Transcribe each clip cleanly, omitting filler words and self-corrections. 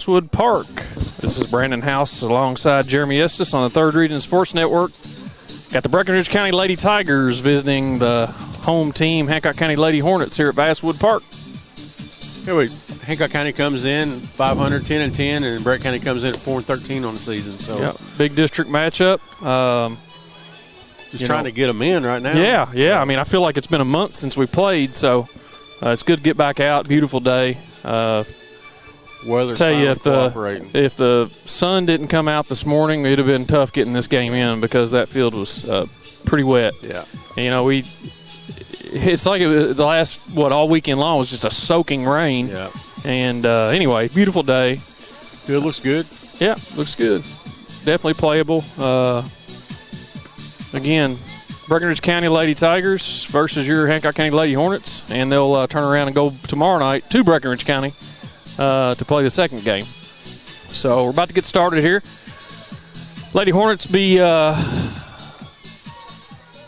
Basswood Park. This is Brandon House alongside Jeremy Estes on the Third Region Sports Network. Got the Breckinridge County Lady Tigers visiting the home team, Hancock County Lady Hornets, here at Basswood Park. Hancock County comes in 500, 10-10, and Brett County comes in at 4-13 on the season. So big district matchup. Just trying to get them in right now. Yeah. I mean, I feel like it's been a month since we played, so it's good to get back out. Beautiful day. Weather's tell you, if the sun didn't come out this morning, it'd have been tough getting this game in because that field was pretty wet. Yeah. And, it's like the last, all weekend long was just a soaking rain. Yeah. And anyway, beautiful day. Field looks good. Yeah, looks good. Definitely playable. Again, Breckinridge County Lady Tigers versus your Hancock County Lady Hornets, and they'll turn around and go tomorrow night to Breckinridge County to play the second game. So we're about to get started here. Lady Hornets be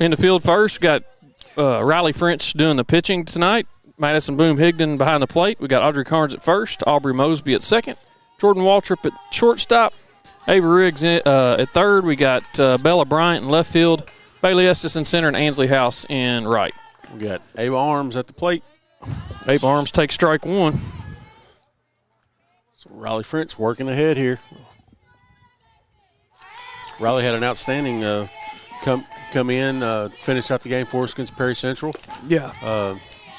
in the field first. We got Riley French doing the pitching tonight. Madison Boom Higdon behind the plate. We got Audrey Carnes at first, Aubrey Mosby at second, Jordan Waltrip at shortstop, Ava Riggs at third. We got Bella Bryant in left field, Bailey Estes in center, and Ansley House in right. We got Ava Arms at the plate. Ava Arms takes strike one. So Riley French working ahead here. Riley had an outstanding come in, finish out the game for us against Perry Central. Yeah.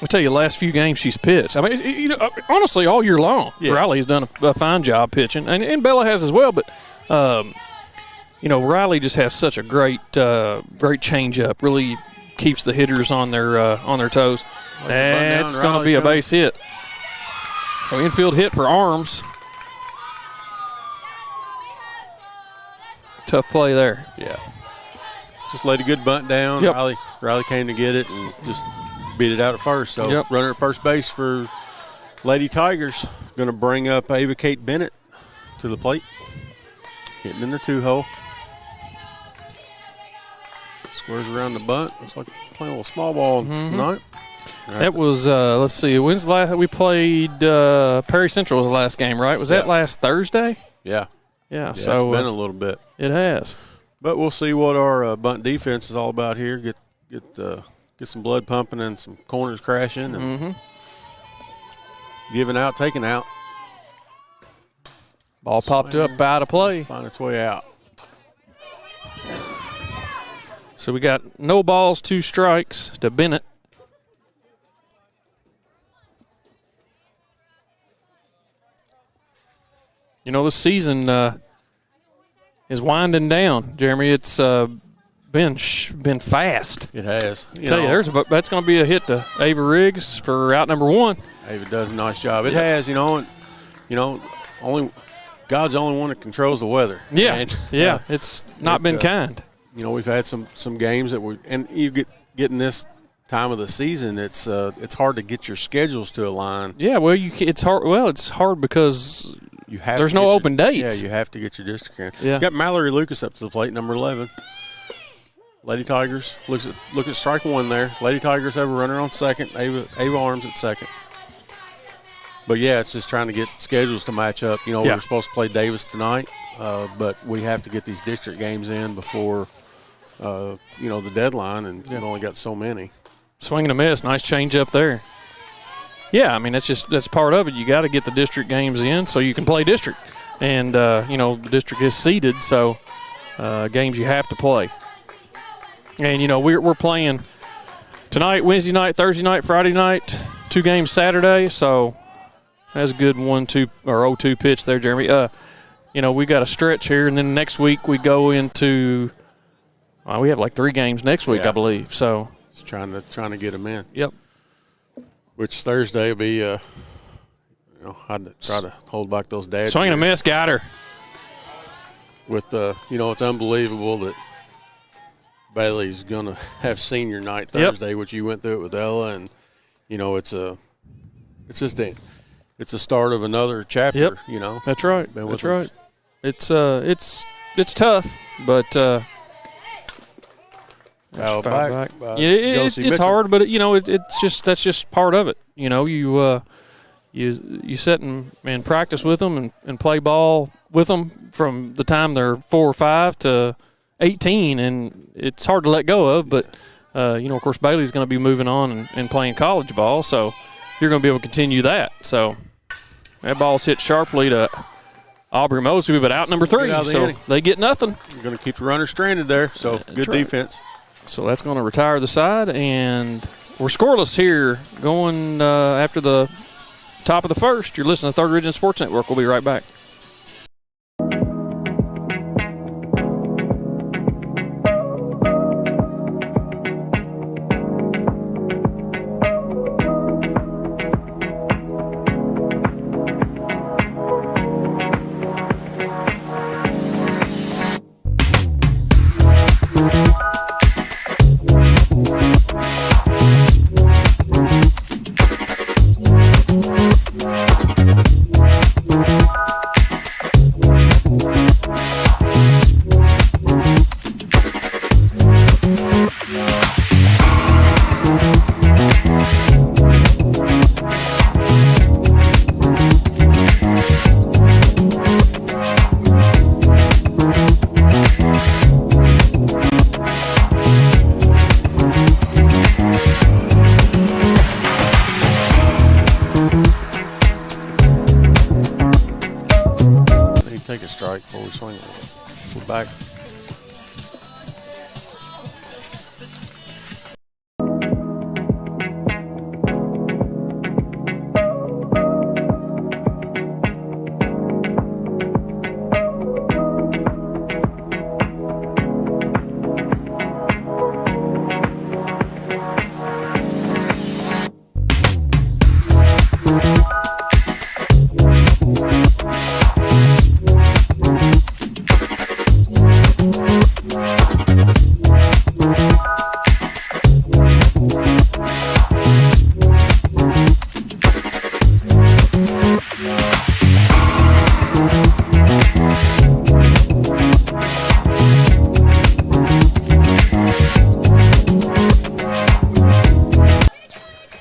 I'll tell you, last few games she's pitched. I mean, honestly, all year long, Riley has done a fine job pitching, and Bella has as well. But Riley just has such a great changeup. Really keeps the hitters on their toes. That's going to be a base hit. So infield hit for Arms. Tough play there. Yeah. Just laid a good bunt down. Yep. Riley came to get it and just beat it out at first. So runner at first base for Lady Tigers. Going to bring up Ava Kate Bennett to the plate. Hitting in the 2-hole. Squares around the bunt. Looks like playing a little small ball tonight. Right. That was, let's see, when's the last we played Perry Central was the last game, right? Was that last Thursday? Yeah. Yeah, so it's been a little bit. It has. But we'll see what our bunt defense is all about here. Get some blood pumping and some corners crashing and giving out, taking out. Ball popped up, out of play. Find its way out. So we got no balls, 2 strikes to Bennett. This season is winding down, Jeremy. It's been fast. It has. That's going to be a hit to Ava Riggs for out number 1. Ava does a nice job. It has, only God's the only one that controls the weather. Yeah, it's not been kind. We've had some games that and you getting this time of the season. It's hard to get your schedules to align. Yeah, well, it's hard. Well, it's hard because there's no open dates. Yeah, you have to get your district in. Yeah. You got Mallory Lucas up to the plate, number 11. Lady Tigers look at strike 1 there. Lady Tigers have a runner on second. Ava Arms at second. But it's just trying to get schedules to match up. We were supposed to play Davis tonight, but we have to get these district games in before the deadline, and we've only got so many. Swing and a miss, nice change up there. Yeah, I mean that's part of it. You got to get the district games in so you can play district, and the district is seeded, so games you have to play. And we're playing tonight, Wednesday night, Thursday night, Friday night, 2 games Saturday. So that's a good 1-2 or 0-2 pitch there, Jeremy. We got a stretch here, and then next week we go into. We have like 3 games next week, I believe. So just trying to get them in. Yep. Which Thursday will be. I'd try to hold back those dads. Swing and a miss, got her. With it's unbelievable that Bailey's going to have senior night Thursday, which you went through it with Ella, and it's a start of another chapter. Yep. That's right. That's right. It's tough, but foul back. It's hard, but that's just part of it. You you sit and practice with them and play ball with them from the time they're 4 or 5 to 18, and it's hard to let go of. But of course, Bailey's going to be moving on and playing college ball, so you're going to be able to continue that. So that ball's hit sharply to Aubrey Mosby, but out number 3, so they get nothing. You're going to keep the runner stranded there, so good defense. So that's going to retire the side, and we're scoreless here going after the top of the first. You're listening to Third Region Sports Network. We'll be right back. Take a strike before we swing it. We're back.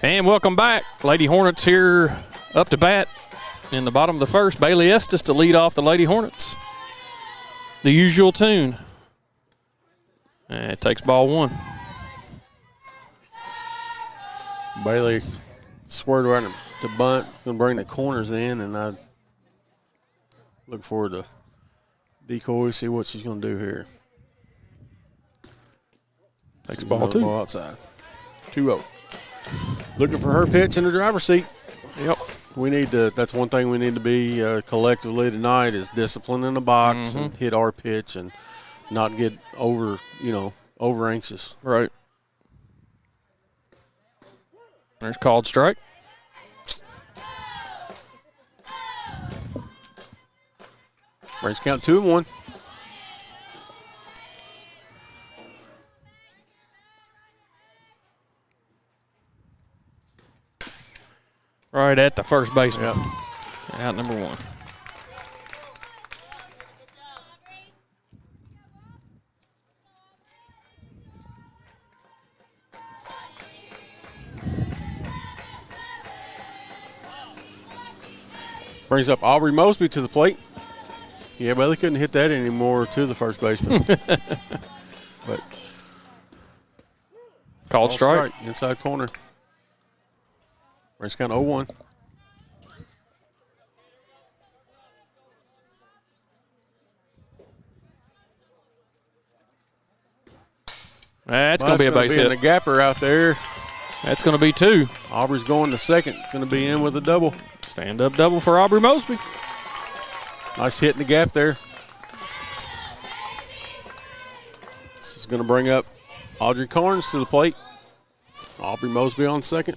And welcome back. Lady Hornets here up to bat in the bottom of the first. Bailey Estes to lead off the Lady Hornets. The usual tune. And it takes ball 1. Bailey squared around to bunt. Going to bring the corners in, and I look forward to decoy, see what she's going to do here. Takes ball 2. Ball outside. 2-0. Looking for her pitch in the driver's seat. Yep. We need to. That's one thing we need to be collectively tonight is discipline in the box and hit our pitch and not get over anxious. Right. There's called strike. Brings count 2-1. Right at the first baseman. Yep. Out number 1. Brings up Aubrey Mosby to the plate. Yeah, but they couldn't hit that anymore to the first baseman. But called strike. Inside corner. Brings count 0-1. That's going to be a base hit. And a gapper out there. That's going to be 2. Aubrey's going to second. Going to be in with a double. Stand-up double for Aubrey Mosby. Nice hit in the gap there. This is going to bring up Audrey Carnes to the plate. Aubrey Mosby on second.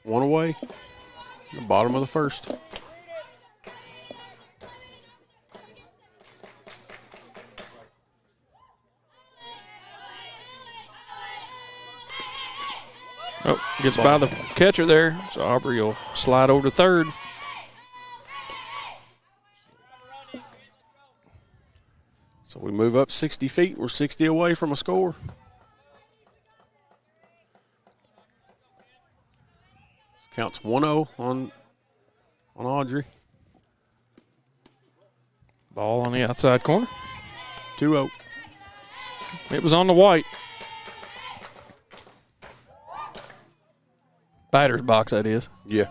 1 away. The bottom of the first. Oh, gets by the catcher there. So Aubrey will slide over to third. So we move up 60 feet. We're 60 away from a score. Counts 1-0 on on Audrey. Ball on the outside corner. 2-0. It was on the white. Batter's box, that is. Yeah.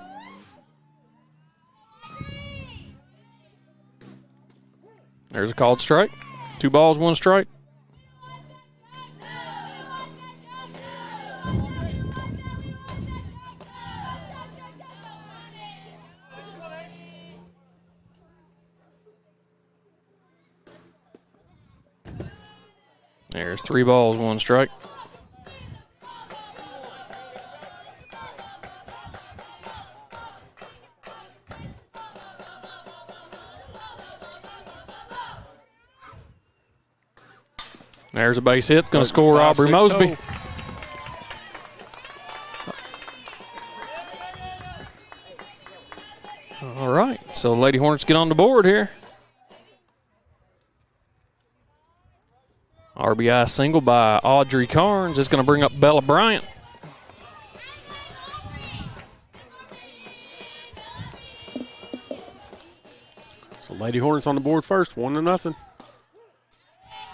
There's a called strike. 2 balls, 1 strike. There's 3 balls, 1 strike. There's a base hit. Going to score Aubrey Mosby. All right. So the Lady Hornets get on the board here. RBI single by Audrey Carnes is going to bring up Bella Bryant. So Lady Hornets on the board first, 1-0.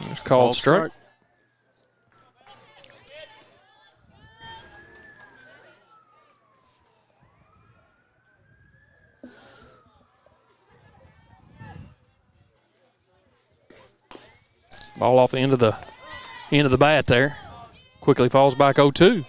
There's called strike. Ball off the end of the bat there. Quickly falls back 0-2.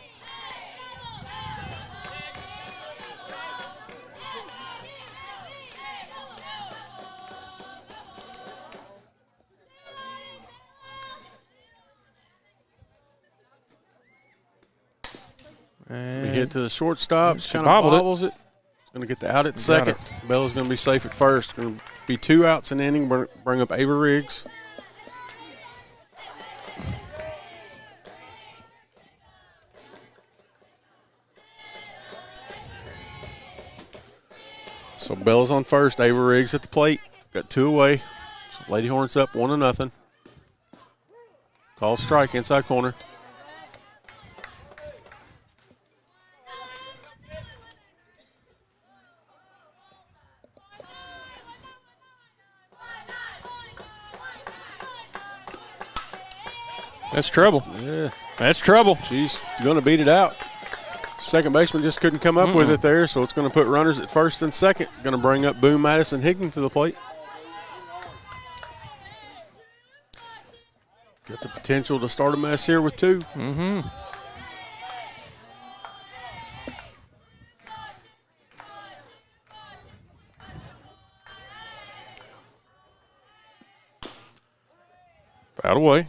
We hit to the shortstop. Kind of bobbles it. It's going to get the out at second. Bella's going to be safe at first. Going to be 2 outs an inning. Bring up Ava Riggs. So Bella's on first. Ava Riggs at the plate. Got 2 away. So Lady Hornets up 1-0. Call strike inside corner. That's trouble. Yeah. That's trouble. She's going to beat it out. Second baseman just couldn't come up with it there, so it's going to put runners at first and second. Going to bring up Boone Madison Higdon to the plate. Got the potential to start a mess here with 2. Mm-hmm. Foul away.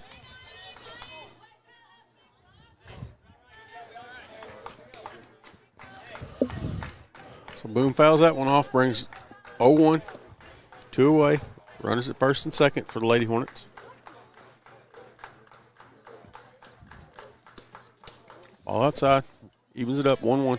So Boone fouls that one off, brings 0-1, 2 away. Runners at first and second for the Lady Hornets. All outside, evens it up 1-1.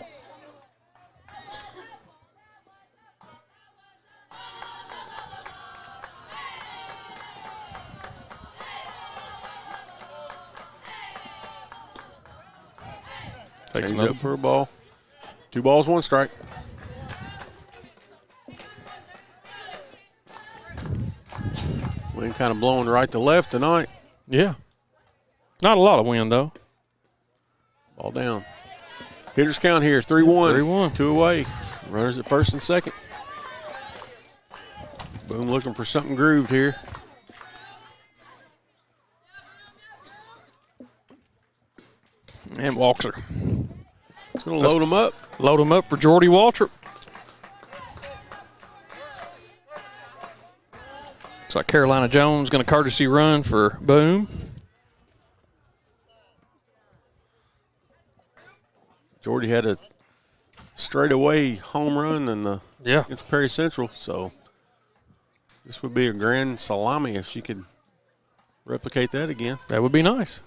Takes Change another up for a ball. 2 balls, 1 strike. Wind kind of blowing right to left tonight. Yeah. Not a lot of wind, though. Ball down. Hitters count here, 3-1. 3-1. 2 away. Runners at first and second. Boone looking for something grooved here. And walks her. It's going to load them up. Load them up for Jordy Waltrip. Looks like Carolina Jones going to courtesy run for Boone. Jordy had a straightaway home run against Perry Central, so this would be a grand salami if she could replicate that again. That would be nice.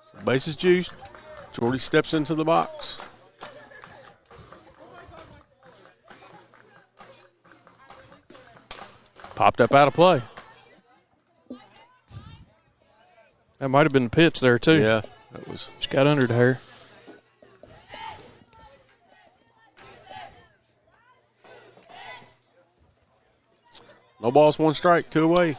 So bases juiced. Jordy steps into the box. Popped up out of play. That might have been the pitch there, too. Yeah, that was. She got under to her. No balls, 1 strike, 2 away.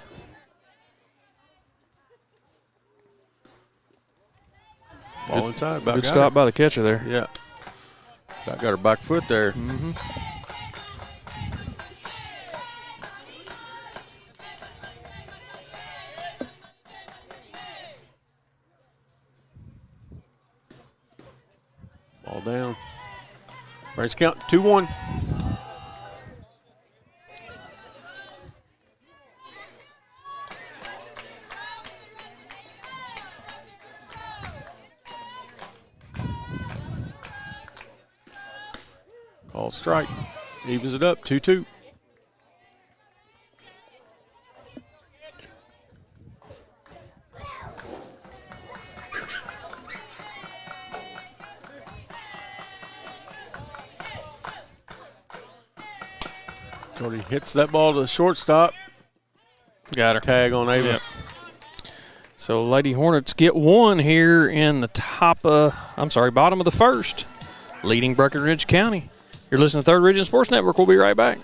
Ball inside. About Good got stop her. by the catcher there. Yeah. About got her back foot there. Mm-hmm. Ball down. Brings count 2-1. Called strike. Evens it up, 2-2. Cody hits that ball to the shortstop. Got her. Tag on Ava. Yep. So Lady Hornets get 1 here in the bottom of the first, leading Breckinridge County. You're listening to 3rd Region Sports Network. We'll be right back.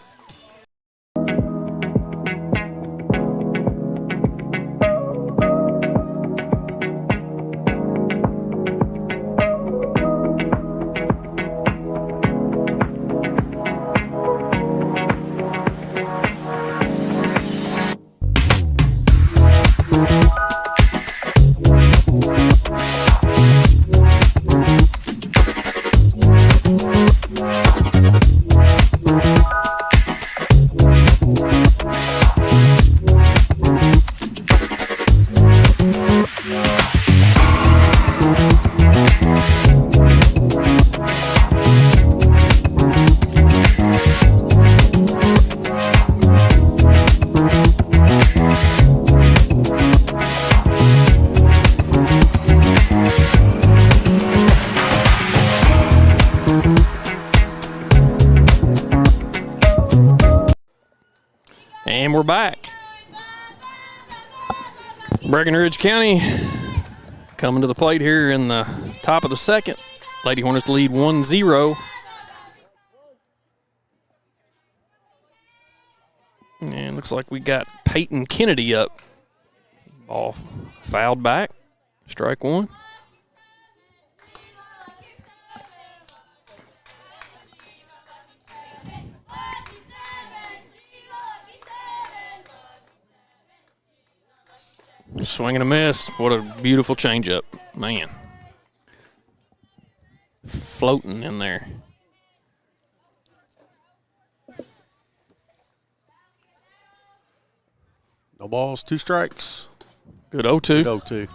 And we're back. Breckinridge County coming to the plate here in the top of the second. Lady Hornets lead 1-0. And looks like we got Peyton Kennedy up. Ball fouled back. Strike 1. Swing and a miss. What a beautiful changeup. Man. Floating in there. No balls, 2 strikes. Good 0-2. Good 0-2.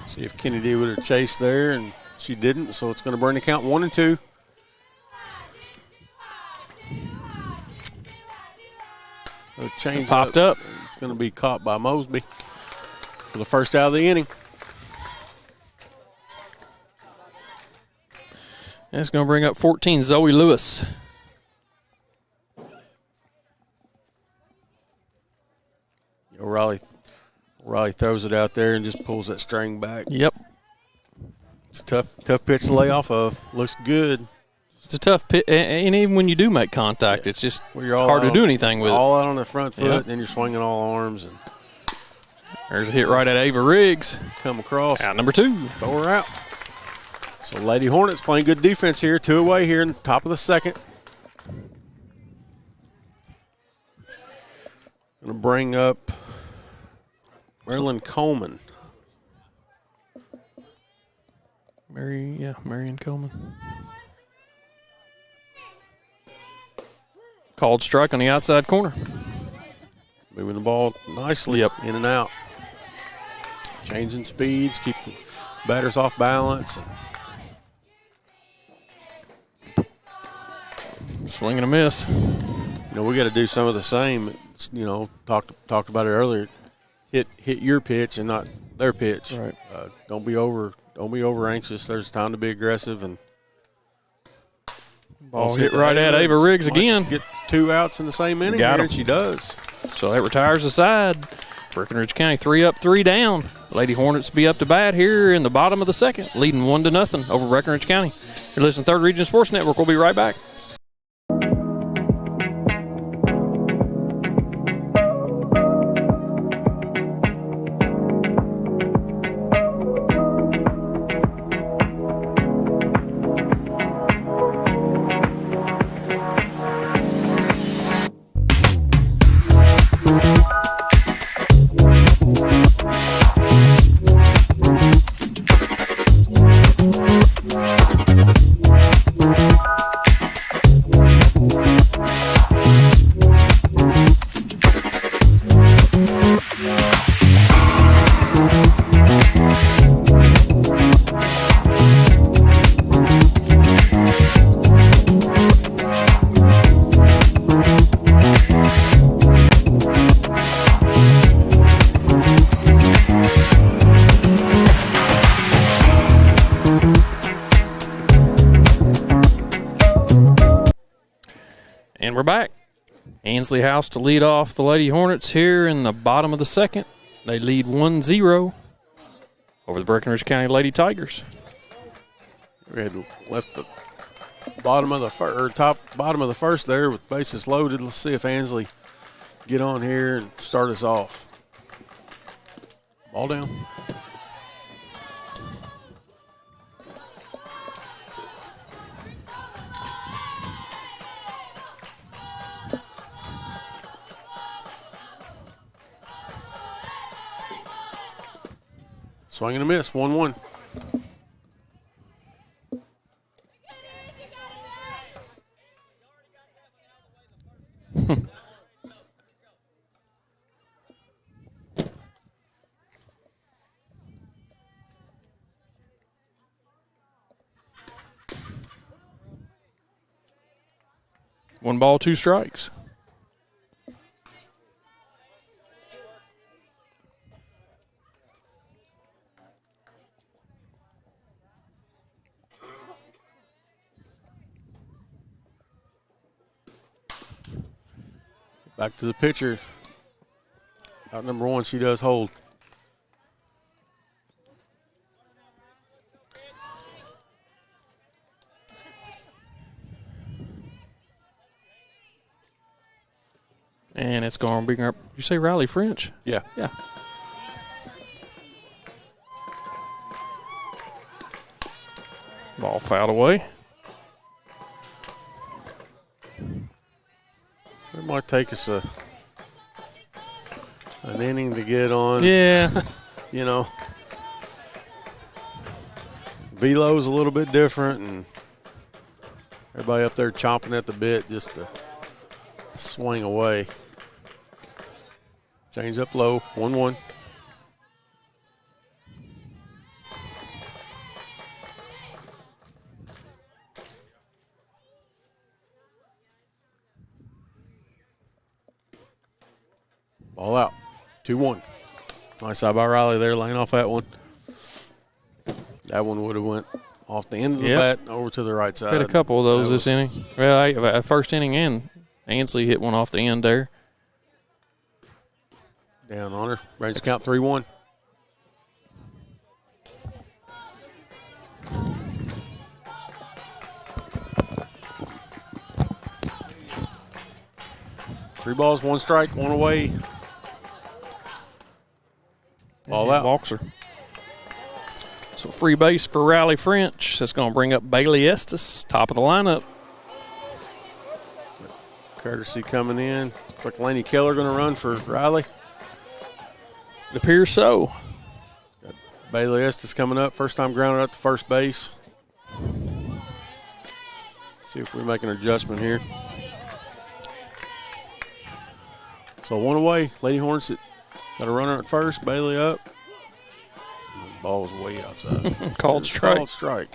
See if Kennedy would have chased there, and she didn't, so it's going to bring the count 1-2. Change popped up. It's going to be caught by Mosby for the first out of the inning. And it's going to bring up 14, Zoe Lewis. Riley throws it out there and just pulls that string back. Yep. It's a tough pitch to lay off of. Looks good. It's a tough pitch, and even when you do make contact, it's just hard to do anything with it. All out on the front foot, and then you're swinging all arms. And there's a hit right at Ava Riggs. Come across. Out number 2. So we're out. So Lady Hornets playing good defense here. 2 away here in the top of the second. Going to bring up Marilyn Coleman. Marion Coleman. Called strike on the outside corner. Moving the ball nicely in and out. Changing speeds, keeping batters off balance. Swing and a miss. We got to do some of the same. Talked about it earlier. Hit your pitch and not their pitch. Right. Don't be over anxious. There's time to be aggressive and. Ball hit right at Ava Riggs again. Get 2 outs in the same inning here, and she does. So that retires the side. Breckinridge County 3 up, 3 down. Lady Hornets be up to bat here in the bottom of the second, leading 1-0 over Breckinridge County. You're listening to 3rd Region Sports Network. We'll be right back. And we're back. Ansley House to lead off the Lady Hornets here in the bottom of the second. They lead 1-0 over the Breckinridge County Lady Tigers. We had left the bottom of the first there with bases loaded. Let's see if Ansley get on here and start us off. Ball down. Swing and a miss, 1-1. One ball, two strikes. Back to the pitcher. Out number one, she does hold. And it's going to bring up, you say Riley French? Yeah. Yeah. Ball fouled away. It might take us an inning to get on. Yeah. You know, velo's a little bit different, and everybody up there chomping at the bit just to swing away. Change up low, 1-1. Ball out, 2-1. Nice side by Riley there, laying off that one. That one would have went off the end of the bat over to the right side. Had a couple of those this inning. Well, first inning and Ansley hit one off the end there. Down on her. Range count 3-1. Three balls, one strike, one away. Ball out. Walks her. So free base for Riley French. That's going to bring up Bailey Estes, top of the lineup. Courtesy coming in. Looks like Laney Keller going to run for Riley. It appears so. Got Bailey Estes coming up. First time grounded out to first base. See if we make an adjustment here. So one away. Lady Hornets got a runner at first. Bailey up. The ball was way outside. Called strike. Called strike.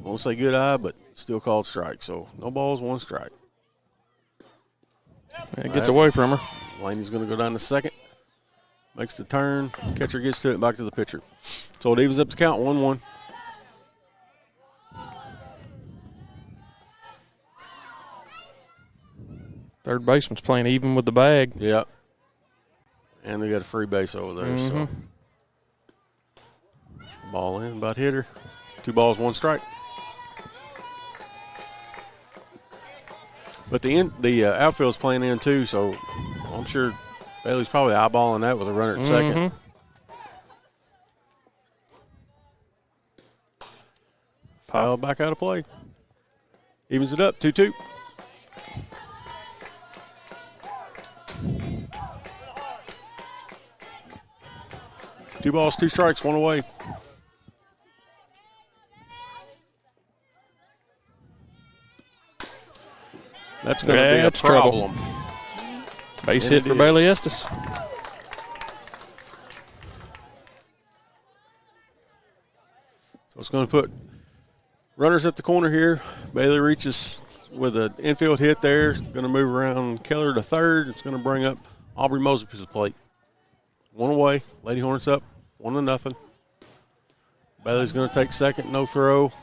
Won't say good eye, but still called strike. So no balls, one strike. It gets away from her. Laney's going to go down to second. Makes the turn. Catcher gets to it, back to the pitcher. So it evens up the count, 1-1. Third baseman's playing even with the bag. Yeah. And we got a free base over there. So ball in, about hit her. 2 balls, 1 strike. But the outfield's playing in too, so I'm sure Bailey's probably eyeballing that with a runner at second. Foul back out of play. Evens it up, 2-2. Two balls, 2 strikes, 1 away. That's going to be a problem. Base hit for Bailey Estes. So it's going to put runners at the corner here. Bailey reaches with an infield hit there. It's going to move around Keller to third. It's going to bring up Aubrey Moser to the plate. 1 away. Lady Hornets up, 1-0. Bailey's going to take second, no throw. So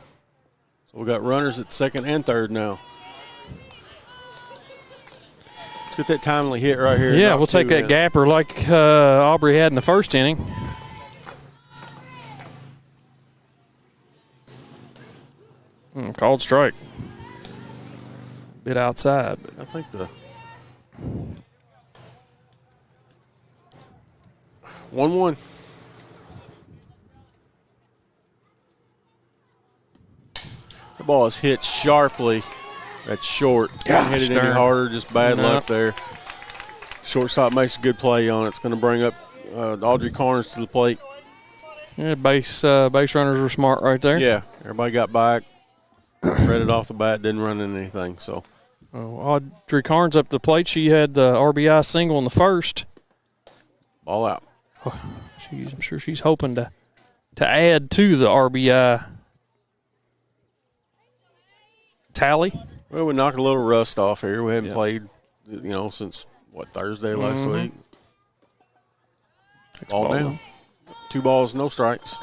we got runners at second and third now. Let's get that timely hit right here. Yeah, we'll take that gapper like Aubrey had in the first inning. Called strike. Bit outside. But I think the 1-1. The ball is hit sharply. That's short. Can't hit it any harder, just bad luck there. Shortstop makes a good play on it. It's going to bring up Audrey Carnes to the plate. Yeah, base runners were smart right there. Yeah, everybody got back. Read it off the bat, didn't run into anything. So, Audrey Carnes up the plate. She had the RBI single in the first. Ball out. I'm sure she's hoping to add to the RBI tally. Well, we knocked a little rust off here. We haven't played, since Thursday last week. Ball down. 2 balls, no strikes.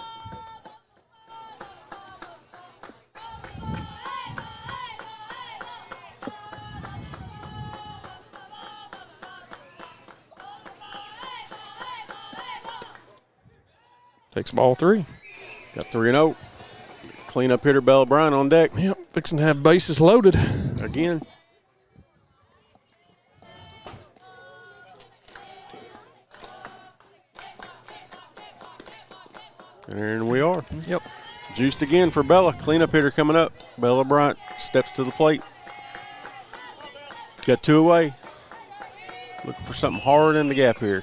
Takes ball 3. Got 3-0. Cleanup hitter Bella Bryan on deck. Yep, fixing to have bases loaded. Again. And here we are. Yep. Juiced again for Bella. Cleanup hitter coming up. Bella Bryant steps to the plate. Got 2 away. Looking for something hard in the gap here.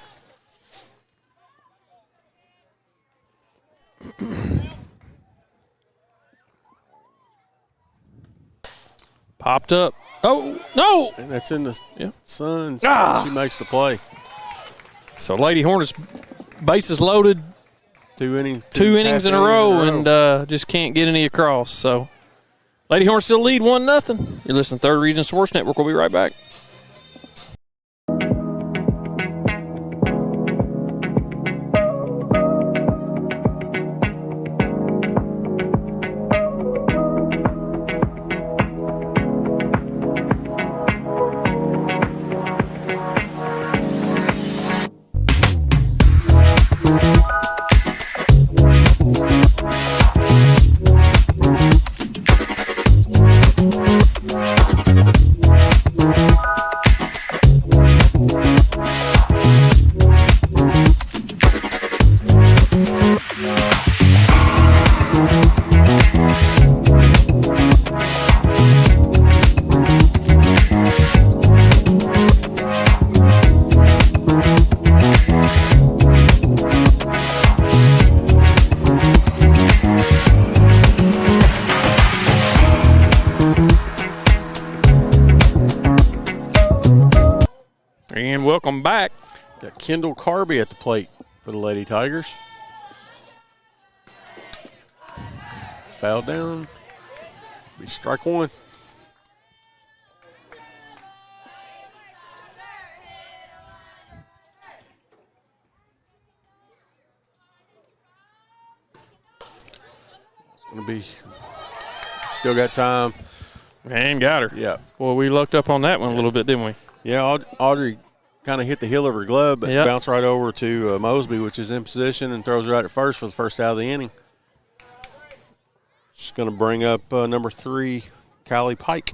Popped up. Oh, no! And that's in the sun. Ah. She makes the play. So Lady Hornets bases loaded. 2 innings. 2 innings in a row and just can't get any across. So Lady Hornets still lead 1-0. You're listening to Third Region Sports Network. We'll be right back. And welcome back. Got Kendall Carby at the plate for the Lady Tigers. Foul down. Be strike 1. It's going to be, still got time. And got her. Yeah. Well, we lucked up on that one a little bit, didn't we? Yeah, Audrey kind of hit the heel of her glove, but bounced right over to Mosby, which is in position, and throws right at first for the first out of the inning. She's going to bring up number 3, Kylie Pike.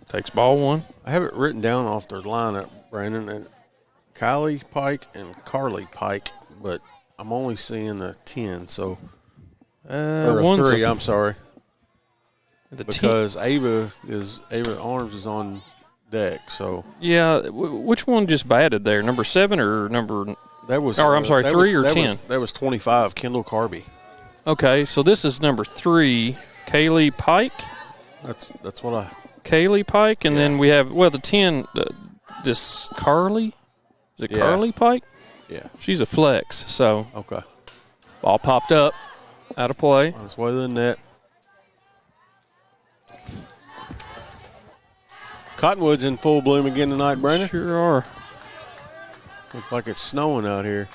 Takes ball 1. I have it written down off their lineup, Brandon, and Kylie Pike and Carly Pike, but I'm only seeing a 10, so or a 3. I'm sorry, because Ava Arms is on deck. So yeah, which one just batted there? Number 7 or number? That was. Or I'm sorry, 3 or 10. That was 25. Kendall Carby. Okay, so this is number 3, Kaylee Pike. That's what I. Kaylee Pike, and then we have the 10. This Carly. Is it Carly Pike? Yeah. She's a flex, so. Okay. Ball popped up. Out of play. On its way to the net. Cottonwood's in full bloom again tonight, Brandon. Sure are. Looks like it's snowing out here.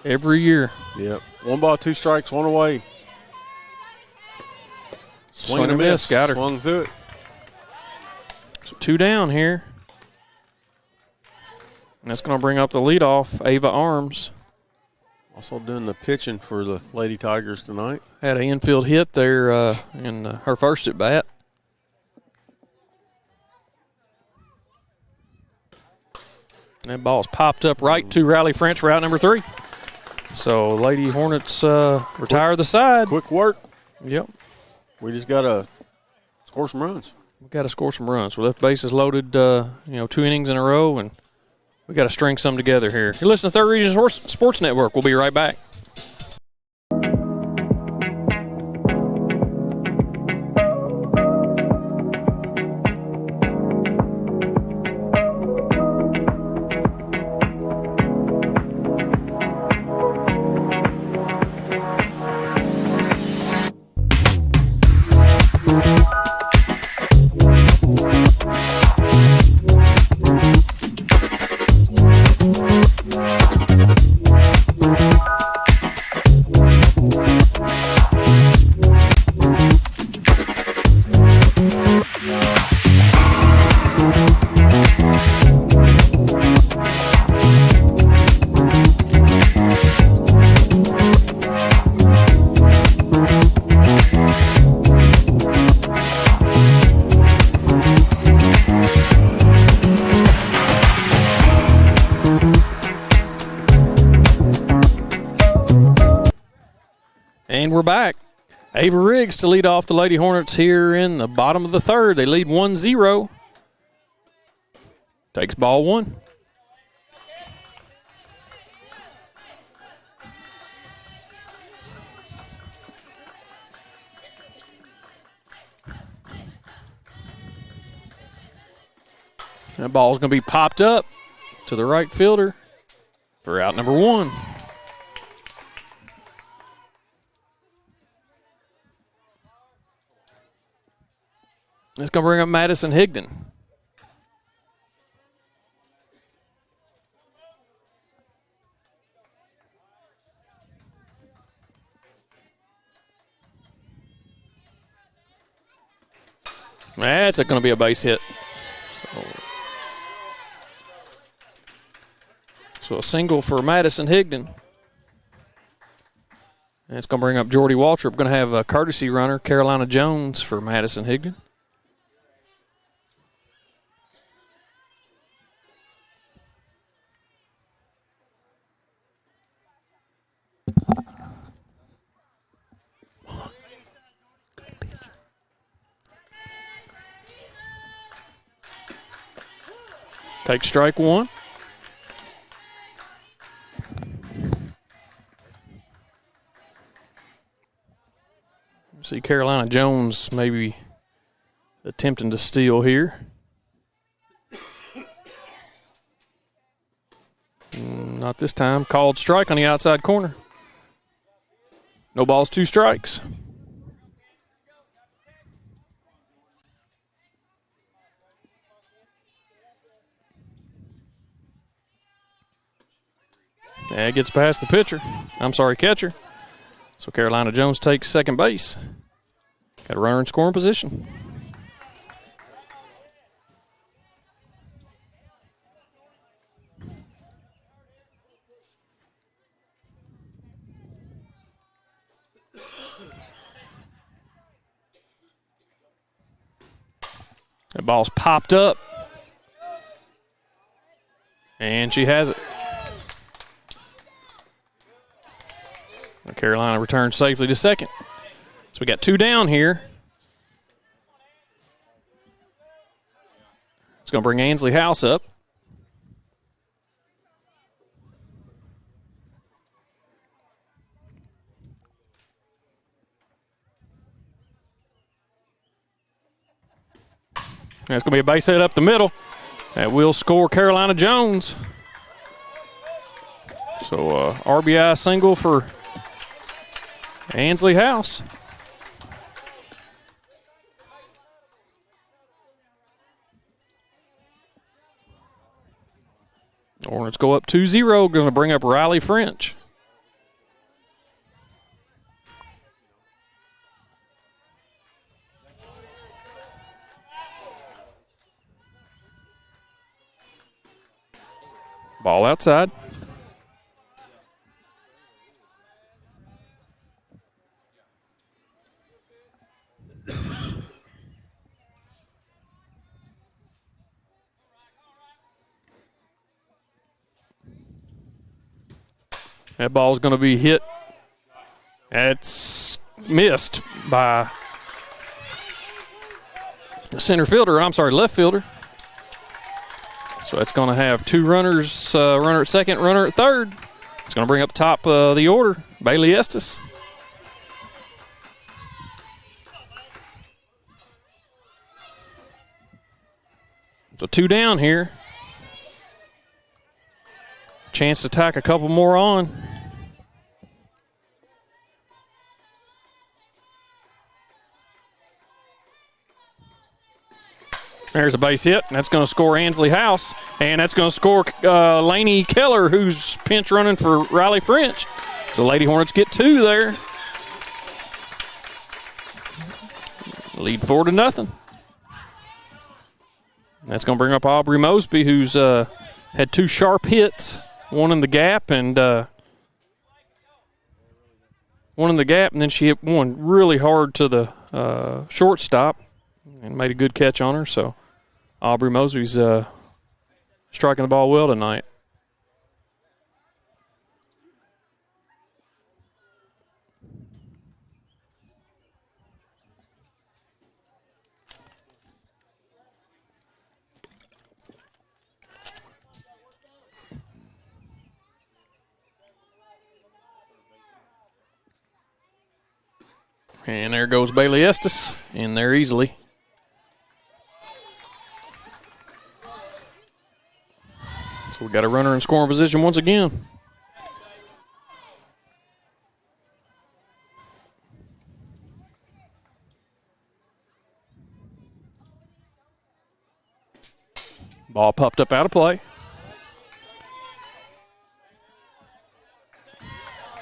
Every year. Yep. 1 ball, 2 strikes, 1 away. Swing and a miss. Got her. Swung through it. So 2 down here. And that's going to bring up the leadoff, Ava Arms. Also doing the pitching for the Lady Tigers tonight. Had an infield hit there in her first at bat. That ball's popped up right to Riley French for out number 3. So Lady Hornets retire the side. Quick work. Yep. We just got to score some runs. We got to score some runs. We left bases loaded, 2 innings in a row, and we got to string some together here. You're listening to Third Region Sports Network. We'll be right back. And we're back. Ava Riggs to lead off the Lady Hornets here in the bottom of the 3rd. They lead 1-0. Takes ball 1. That ball's going to be popped up to the right fielder for out number 1. It's going to bring up Madison Higdon. That's going to be a base hit. So a single for Madison Higdon. And it's going to bring up Jordy Waltrip. Going to have a courtesy runner, Carolina Jones, for Madison Higdon. Take strike 1. See Carolina Jones maybe attempting to steal here. Not this time. Called strike on the outside corner. No balls, 2 strikes. Yeah, it gets past the catcher. So Carolina Jones takes second base. Got a runner in scoring position. That ball's popped up. And she has it. Carolina returns safely to second. So we got 2 down here. It's going to bring Ansley House up. That's going to be a base hit up the middle. That will score Carolina Jones. So RBI single for Ansley House. Hornets go up 2-0, going to bring up Riley French. Ball outside. That ball is going to be hit. It's missed by the center fielder. I'm sorry, left fielder. So that's going to have two runners, runner at second, runner at third. It's going to bring up top of the order, Bailey Estes. So two down here. Chance to tack a couple more on. There's a base hit, and that's going to score Ansley House, and that's going to score Laney Keller, who's pinch running for Riley French. So Lady Hornets get two there. Lead 4-0. That's going to bring up Aubrey Mosby, who's had two sharp hits, one in the gap and then she hit one really hard to the shortstop and made a good catch on her. So Aubrey Mosby's striking the ball well tonight. And there goes Bailey Estes in there easily. So we got a runner in scoring position once again. Ball popped up out of play.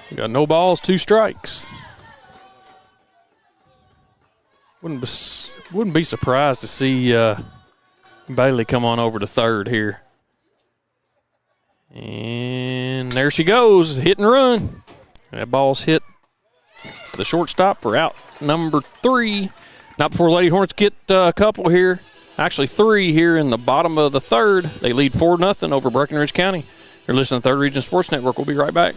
We got no balls, 2 strikes. Wouldn't be surprised to see Bailey come on over to third here. And there she goes, hit and run. That ball's hit to the shortstop for out number 3. Not before Lady Hornets get a couple here. Actually 3 here in the bottom of the third. They lead 4-0 over Breckinridge County. You're listening to 3rd Region Sports Network. We'll be right back.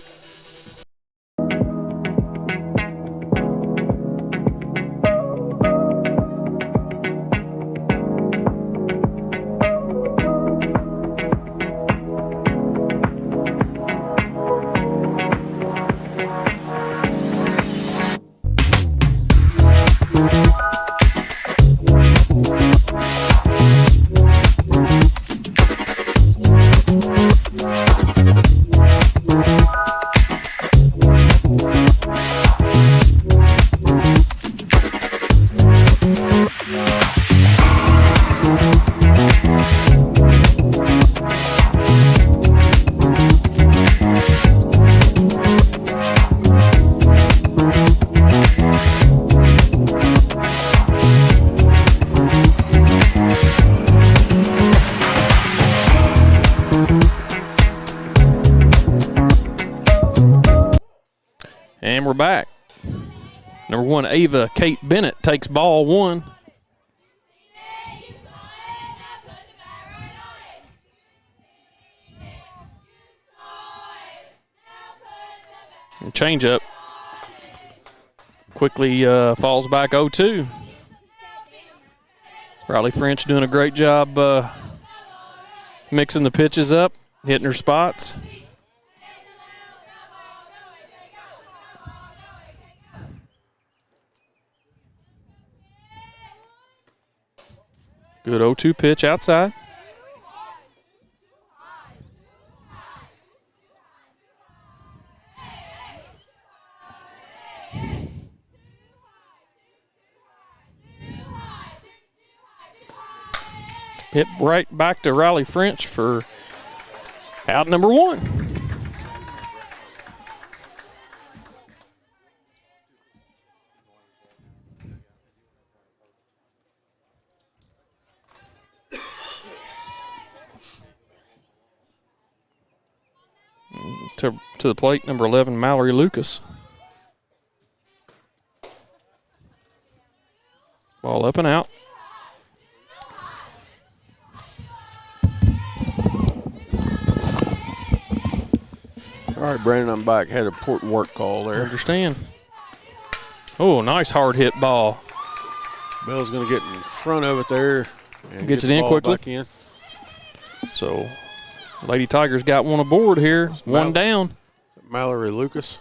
And we're back. Number 1, Ava Kate Bennett takes ball 1. And change up. Quickly falls back 0-2. Riley French doing a great job mixing the pitches up, hitting her spots. Good 0-2 pitch outside. hit right back to Riley French for out number 1. To the plate, number 11, Mallory Lucas. Ball up and out. All right, Brandon, I'm back. Had an important work call there. Understand. Oh, nice hard hit ball. Bell's going to get in front of it there. And Gets get it the in ball quickly. Back in. So, Lady Tigers got one aboard here. One down. Mallory Lucas.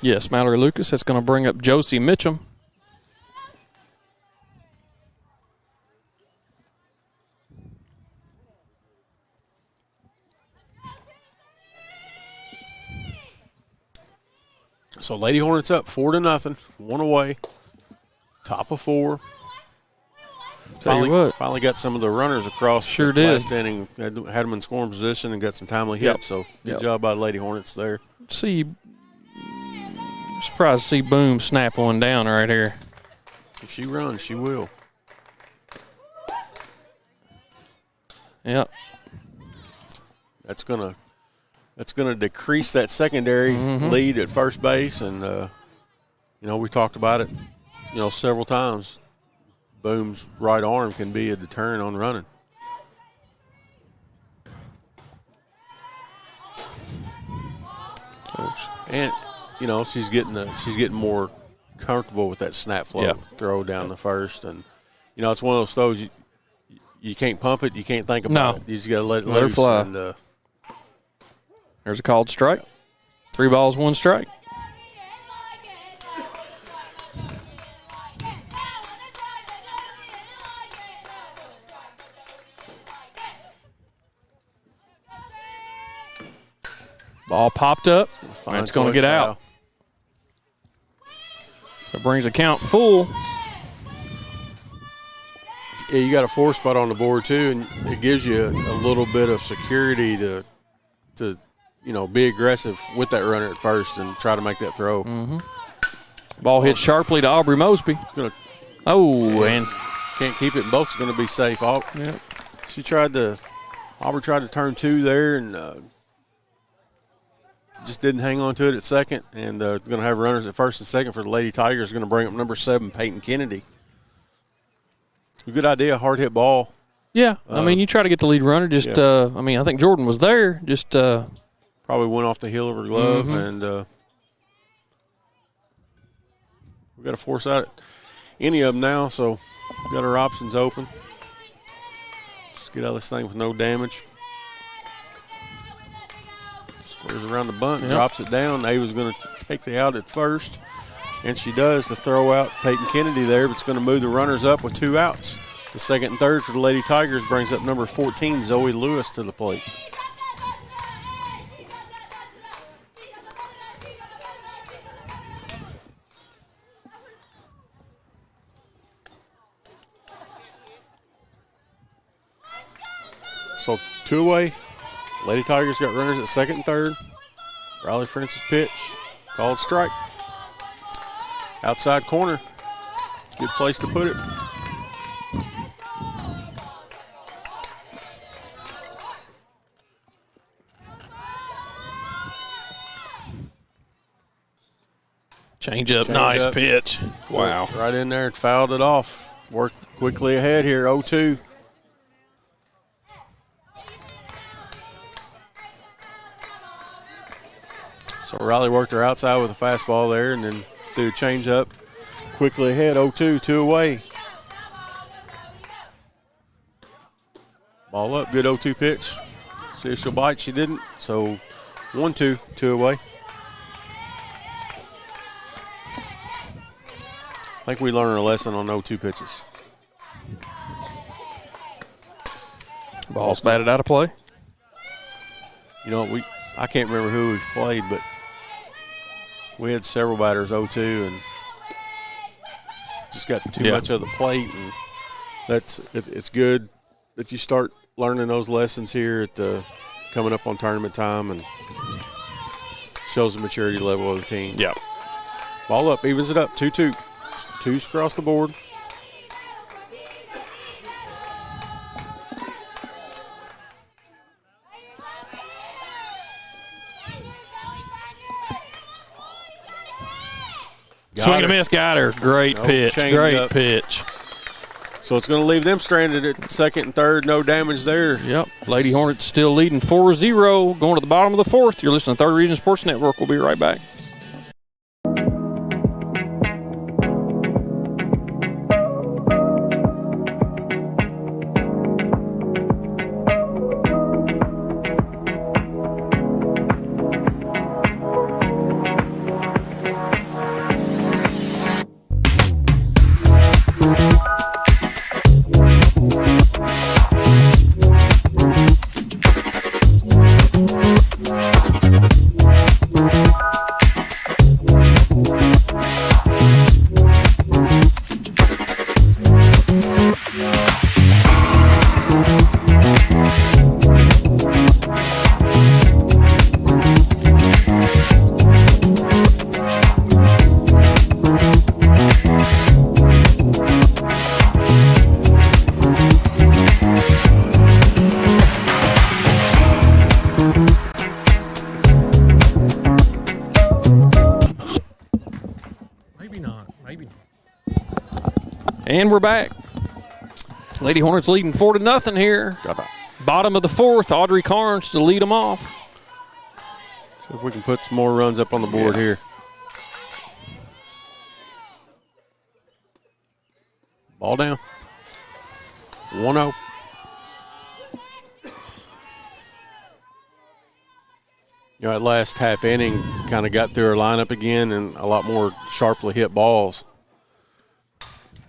Yes, Mallory Lucas. That's going to bring up Josie Mitchum. So Lady Hornets up 4-0, 1 away, top of 4. Finally got some of the runners across. Sure did. Last inning, had them in scoring position and got some timely hits. So good job by the Lady Hornets there. Surprised to see Boom snap one down right here. If she runs, she will. Yep. That's gonna decrease that secondary lead at first base, and we talked about it, several times. Boom's right arm can be a deterrent on running. And she's getting more comfortable with that snap flow throw down the first, and it's one of those throws you can't pump it, you can't think about it. You just got to let it loose. Her fly. And, There's a called strike. 3 balls, 1 strike. Ball popped up, and it's going to get out. That brings the count full. Yeah, you got a 4 spot on the board too, and it gives you a little bit of security to be aggressive with that runner at first and try to make that throw. Ball hit sharply to Aubrey Mosby. And can't keep it. Both's going to be safe. Aubrey tried to turn 2 there and just didn't hang on to it at second. And going to have runners at first and second for the Lady Tigers. Going to bring up number 7, Peyton Kennedy. A good idea, hard hit ball. Yeah, you try to get the lead runner. I think Jordan was there. Probably went off the heel of her glove, and we've got to force out any of them now, so we've got our options open. Let's get out of this thing with no damage. Squares around the bunt, drops it down. Ava's going to take the out at first, and she does to throw out Peyton Kennedy there, but it's going to move the runners up with 2 outs. The second and third for the Lady Tigers brings up number 14, Zoe Lewis, to the plate. So 2 away. Lady Tigers got runners at second and third. Riley French's pitch. Called strike. Outside corner. Good place to put it. Change up, nice pitch. Wow. Right in there and fouled it off. Worked quickly ahead here, 0-2. So Riley worked her outside with a fastball there and then threw a change up. Quickly ahead, 0-2, 2 away. Ball up, good 0-2 pitch. See if she'll bite, she didn't. So 1-2, 2 away. I think we learned a lesson on 0-2 pitches. Ball's batted out of play. I can't remember who we've played, but we had several batters 0-2 and just got too much of the plate, and it's good that you start learning those lessons here at the coming up on tournament time, and shows the maturity level of the team. Yeah. Ball up, evens it up, 2-2. Twos across the board. Swing and a miss, got her. Great pitch, great pitch. So it's going to leave them stranded at second and third. No damage there. Yep. Lady Hornets still leading 4-0. Going to the bottom of the fourth. You're listening to Third Region Sports Network. We'll be right back. And we're back. Lady Hornets leading 4-0 here. Bottom of the fourth, Audrey Carnes to lead them off. See if we can put some more runs up on the board here. Ball down. 1-0. You know, that last half inning kind of got through our lineup again and a lot more sharply hit balls.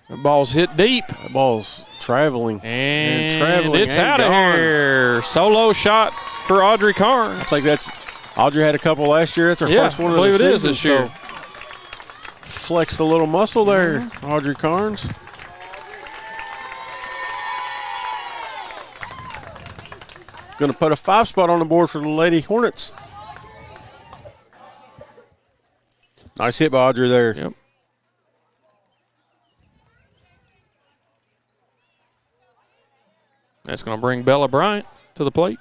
The ball's hit deep. That ball's traveling. And it's out of here. Solo shot for Audrey Carnes. I think that's – Audrey had a couple last year. That's her first one of the season. I believe it is this year. Flexed a little muscle there, Audrey Carnes. Going to put a 5 spot on the board for the Lady Hornets. Nice hit by Audrey there. Yep. That's going to bring Bella Bryant to the plate.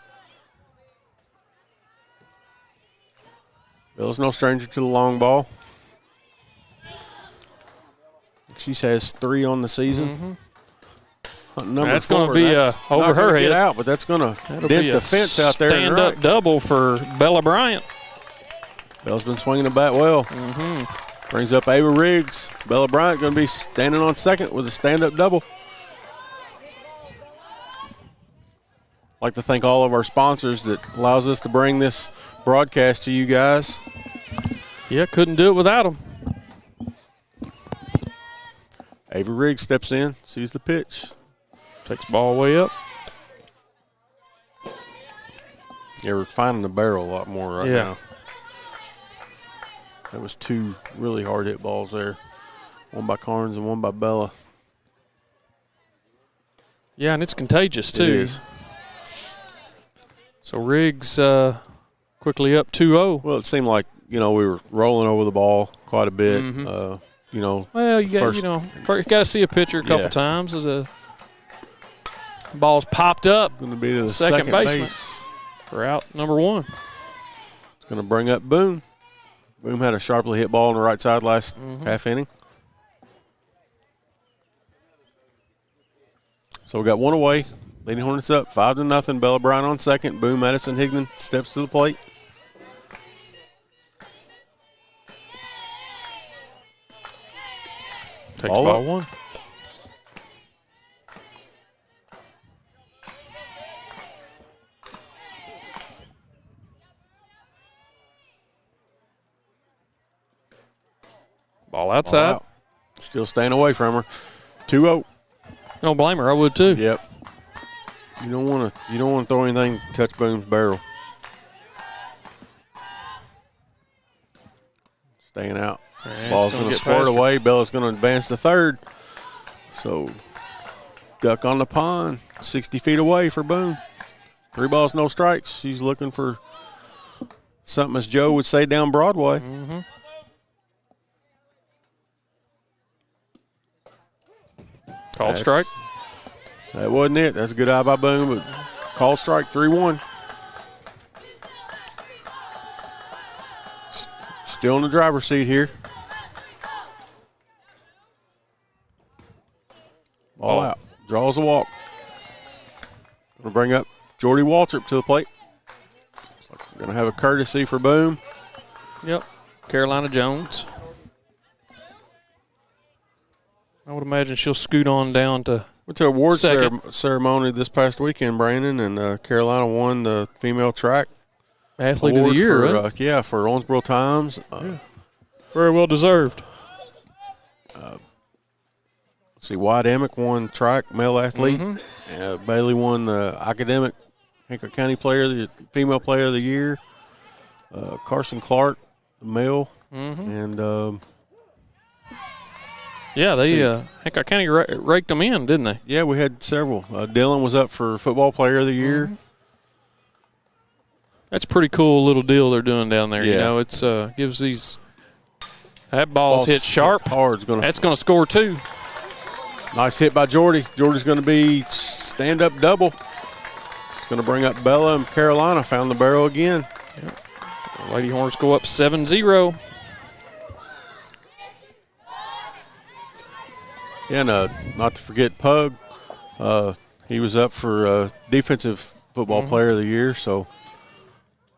Bella's no stranger to the long ball. She has 3 on the season. That's going to be over her head. Get out, but that's going to dent the fence out there. Stand-up double for Bella Bryant. Bella's been swinging the bat well. Brings up Ava Riggs. Bella Bryant going to be standing on second with a stand-up double. I'd like to thank all of our sponsors that allows us to bring this broadcast to you guys. Yeah, couldn't do it without them. Ava Riggs steps in, sees the pitch. Takes the ball way up. Yeah, we're finding the barrel a lot more right now. That was 2 really hard hit balls there. One by Carnes and one by Bella. Yeah, and it's contagious too. It is. So Riggs quickly up 2-0. Well, it seemed like, we were rolling over the ball quite a bit. Well, you got to see a pitcher a couple times as the ball's popped up. Going to be to the second baseman for out number 1. It's going to bring up Boone. Boone had a sharply hit ball on the right side last half inning. So we got 1 away. Lady Hornets up 5-0. Bella Bryant on second. Boone Madison Higdon steps to the plate. Takes ball 1. Ball outside. Ball out. Still staying away from her. 2-0. Don't blame her. I would too. Yep. You don't want to throw anything to touch Boone's barrel. Staying out. Ball's going to squirt away. Bella's going to advance to third. So, duck on the pond. 60 feet away for Boone. 3 balls, no strikes. He's looking for something, as Joe would say, down Broadway. Mm-hmm. Called strike. That wasn't it. That's a good eye by Boone, but called strike, 3-1. Still in the driver's seat here. Ball out. Draws a walk. Going to bring up Jordy Waltrip to the plate. Looks like we're going to have a courtesy for Boone. Yep. Carolina Jones. I would imagine she'll scoot on down to Went to award second. ceremony this past weekend, Brandon, and Carolina won the female track Athlete of the Year, right? For Owensboro Times. Very well deserved. Let's see, Wyatt Emick won track, male athlete. Mm-hmm. Bailey won academic Hancock County female player of the year. Carson Clark, the male. Mm-hmm. And yeah, they Hancock County raked them in, didn't they? yeah, we had several. Dylan was up for football player of the year. Mm-hmm. That's a pretty cool little deal they're doing down there. Yeah. You know, it's gives these that ball's hit sharp. Hard's gonna. That's going to score 2. Nice hit by Jordy. Jordy's going to be stand-up double. It's going to bring up Bella, and Carolina found the barrel again. Yep. Lady Hornets go up 7-0. And not to forget Pug. He was up for defensive football player of the year. So,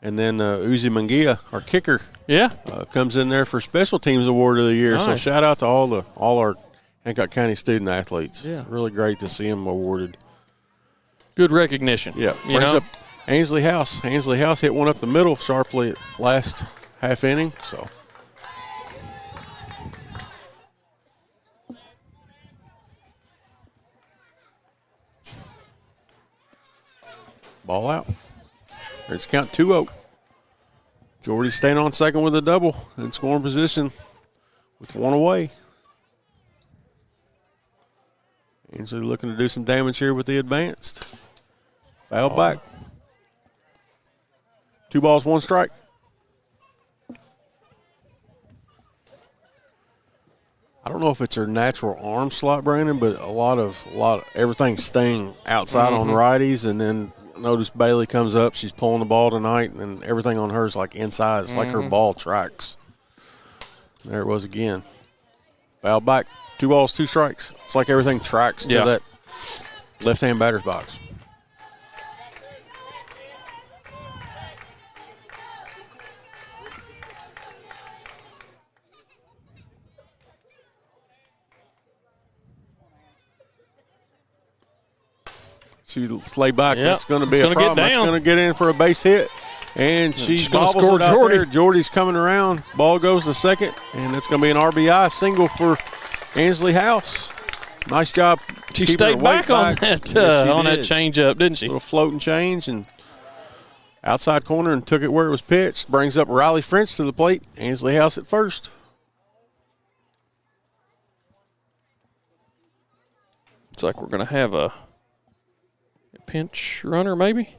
and then Uzi Munguia, our kicker, Yeah. comes in there for special teams award of the year. Nice. So shout out to all our Hancock County student athletes. Yeah. Really great to see them awarded. Good recognition. Yeah. You Brings know? up Ainsley House. Ainsley House hit one up the middle sharply at last half inning. So. Ball out. It's count 2-0. Jordy staying on second with a double in scoring position with 1 away. Ainsley looking to do some damage here with the advanced. Foul back. 2 balls, 1 strike. I don't know if it's her natural arm slot, Brandon, but a lot of everything's staying outside on righties, and then notice Bailey comes up. She's pulling the ball tonight, and everything on her is like inside. It's like her ball tracks. There it was again. Foul back. 2 balls, 2 strikes. It's like everything tracks to that left-hand batter's box. She lay back. Yep. That's going to be a problem. That's going to get in for a base hit. And she bobbles it out there. Jordy's coming around. Ball goes to second, and it's going to be an RBI single for Ainsley House. Nice job. She stayed back on that on that changeup, didn't she? A little floating change and outside corner and took it where it was pitched. Brings up Riley French to the plate. Ainsley House at first. Looks like we're going to have a pinch runner, maybe.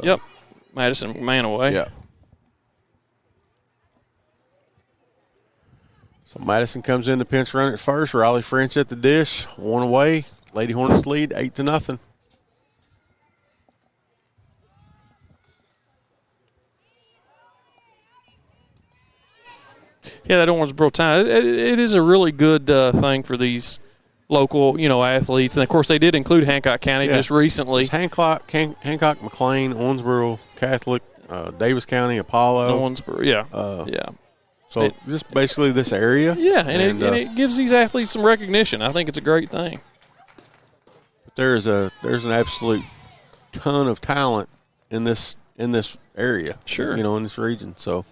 Yep. Madison McMahon away. Yeah. So Madison comes in to pinch run at first. Riley French at the dish. 1 away. Lady Hornets lead 8-0. Yeah, that Owensboro time. It is a really good thing for these local, athletes. And, of course, they did include Hancock County just recently. It's Hancock, McLean, Owensboro, Catholic, Davis County, Apollo. Owensboro, yeah. So just basically this area. Yeah, and it gives these athletes some recognition. I think it's a great thing. There's an absolute ton of talent in this area. Sure. In this region. So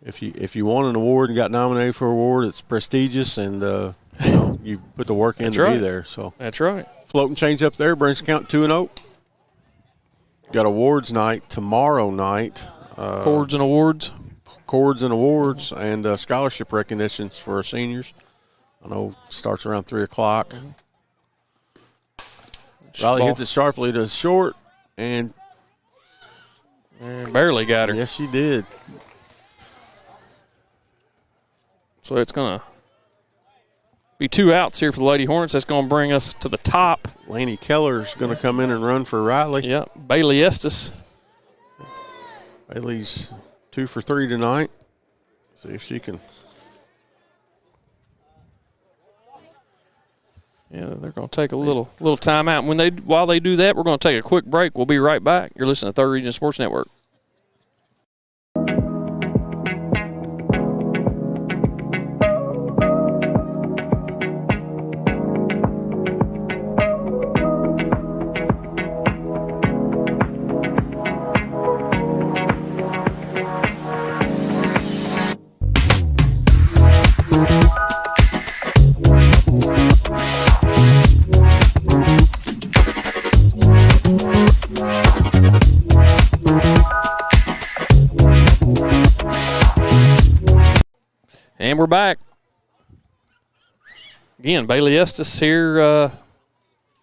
if you won an award and got nominated for an award, it's prestigious, and you put the work in to be there. So that's right. Floating change up there brings count 2-0. Got awards night tomorrow night. Cords and awards and scholarship recognitions for our seniors. I know it starts around 3 o'clock. French. Riley Ball. hits it sharply to short, and Barely got her. yes, she did. So it's going to be 2 outs here for the Lady Hornets. That's going to bring us to the top. Laney Keller's going to come in and run for Riley. Yep, Bailey Estes. Bailey's 2 for 3 tonight. See if she can. Yeah, they're going to take a little timeout. While they do that, we're going to take a quick break. We'll be right back. You're listening to Third Region Sports Network. And we're back. Again, Bailey Estes here.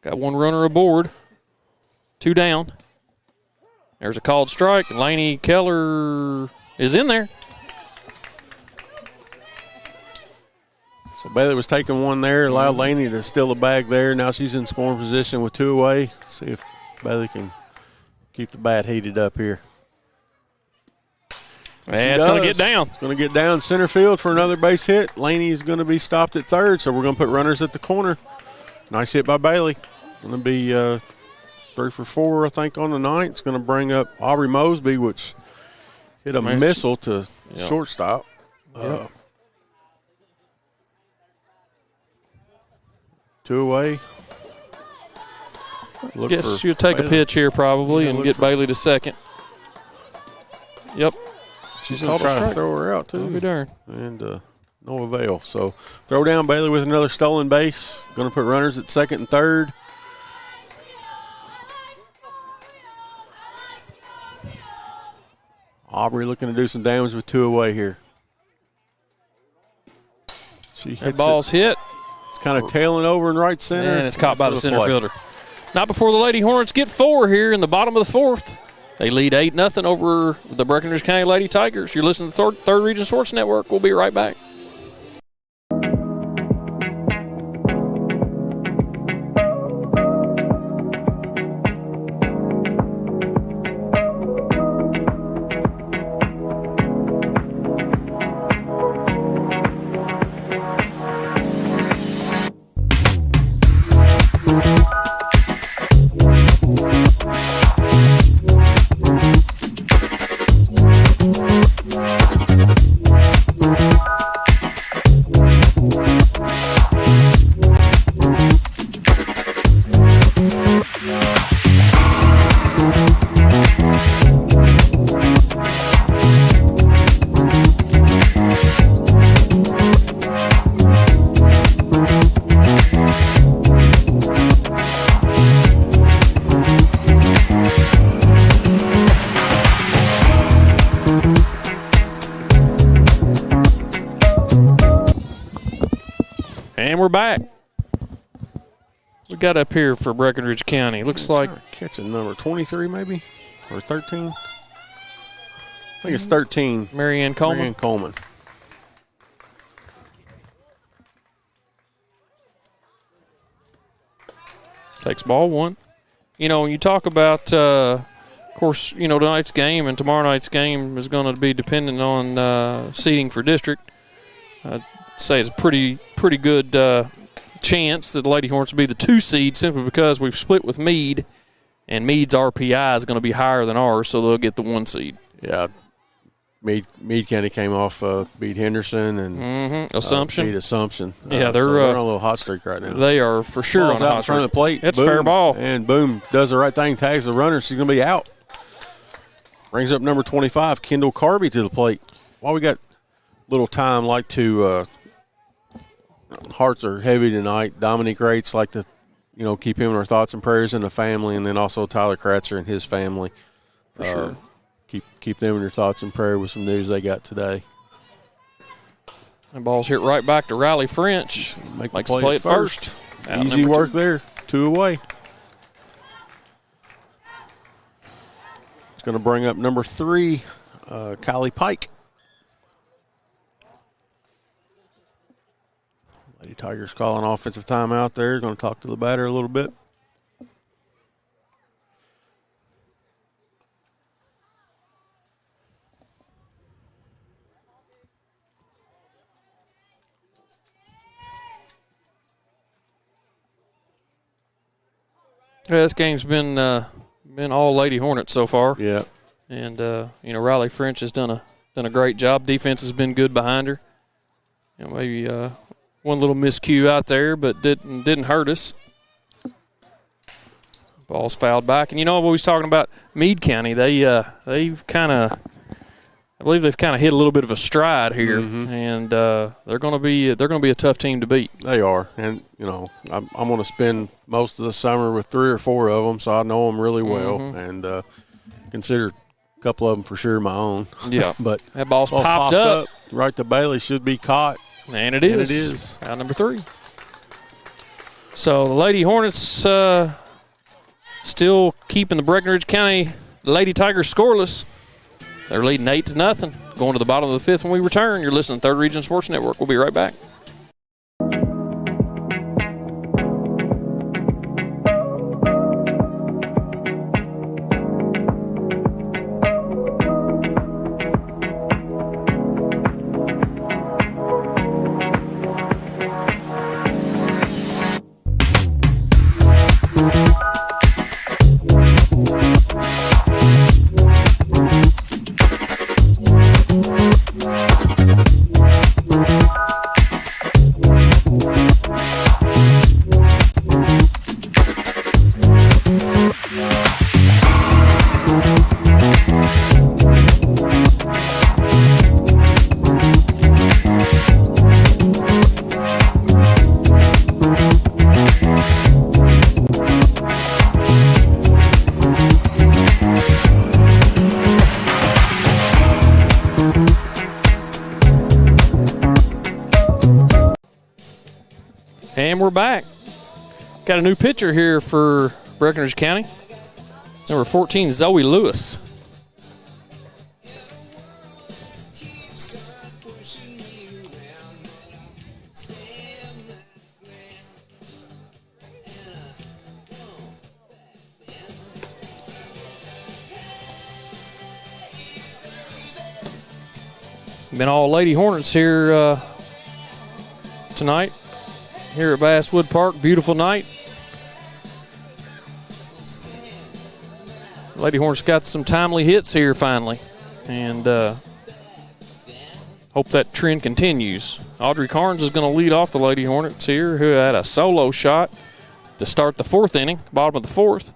Got 1 runner aboard. 2 down. There's a called strike. Laney Keller is in there. So Bailey was taking 1 there, allowed Laney to steal a bag there. Now she's in scoring position with 2 away. See if Bailey can keep the bat heated up here. And it's going to get down. It's going to get down center field for another base hit. Laney is going to be stopped at third, so we're going to put runners at the corner. Nice hit by Bailey. Going to be 3 for 4, I think, on the night. It's going to bring up Aubrey Mosby, which hit a missile to shortstop. Yep. 2 away. Guess she'll take a pitch here probably and get Bailey to second. Yep. She's going to try to throw her out, too. I'll be darned. And no avail. So throw down Bailey with another stolen base. Going to put runners at second and third. Aubrey looking to do some damage with 2 away here. That ball's hit. It's kind of tailing over in right center. And it's caught by the center fielder. Not before the Lady Hornets get 4 here in the bottom of the 4th. They lead 8-0 over the Breckinridge County Lady Tigers. You're listening to the Third Region Sports Network. We'll be right back. And we're back. We got up here for Breckinridge County. Looks like catching number 23 maybe, or 13. I think it's 13. Marianne Coleman. Marianne Coleman. Takes ball 1. You know, when you talk about, of course, you know, tonight's game and tomorrow night's game is going to be dependent on seeding for district. I'd say it's a pretty good chance that the Lady Hornets will be the 2 seed simply because we've split with Meade, and Meade's RPI is going to be higher than ours, so they'll get the 1 seed. Yeah. Meade County came off beat Henderson and Assumption. Beat Assumption. Yeah, they're they're on a little hot streak right now. They are for sure Ball's on a out hot in front streak. of the plate. It's Boom, fair ball. And Boom does the right thing, tags the runner. She's going to be out. Brings up number 25, Kendall Carby, to the plate. While we got little time, like to hearts are heavy tonight. Dominique Rates like to, you know, keep him in our thoughts and prayers and the family, and then also Tyler Kratzer and his family. For sure. Keep them in your thoughts and prayer with some news they got today. And ball's hit right back to Riley French. Makes the play at first. Easy work there. 2 away. It's going to bring up number 3, Kylie Pike. Lady Tigers calling offensive timeout there. Going to talk to the batter a little bit. Yeah, this game's been all Lady Hornets so far. Yeah. And Riley French has done a great job. Defense has been good behind her. Maybe one little miscue out there, but didn't hurt us. Ball's fouled back, and what we was talking about Meade County. They've kind of, I believe they've kind of hit a little bit of a stride here, and they're going to be a tough team to beat. They are, and I'm going to spend most of the summer with 3 or 4 of them, so I know them really well, and consider a couple of them for sure my own. Yeah, but that ball's popped up right to Bailey, should be caught, and it is. Out number 3. So the Lady Hornets still keeping the Breckinridge County Lady Tigers scoreless. They're leading 8-0. Going to the bottom of the 5th when we return. You're listening to 3rd Region Sports Network. We'll be right back. And we're back. Got a new pitcher here for Breckinridge County. Number 14, Zoe Lewis. Been all Lady Hornets here tonight. Here at Basswood Park, beautiful night. Lady Hornets got some timely hits here finally, and hope that trend continues. Audrey Carnes is going to lead off the Lady Hornets here, who had a solo shot to start the 4th inning, bottom of the 4th.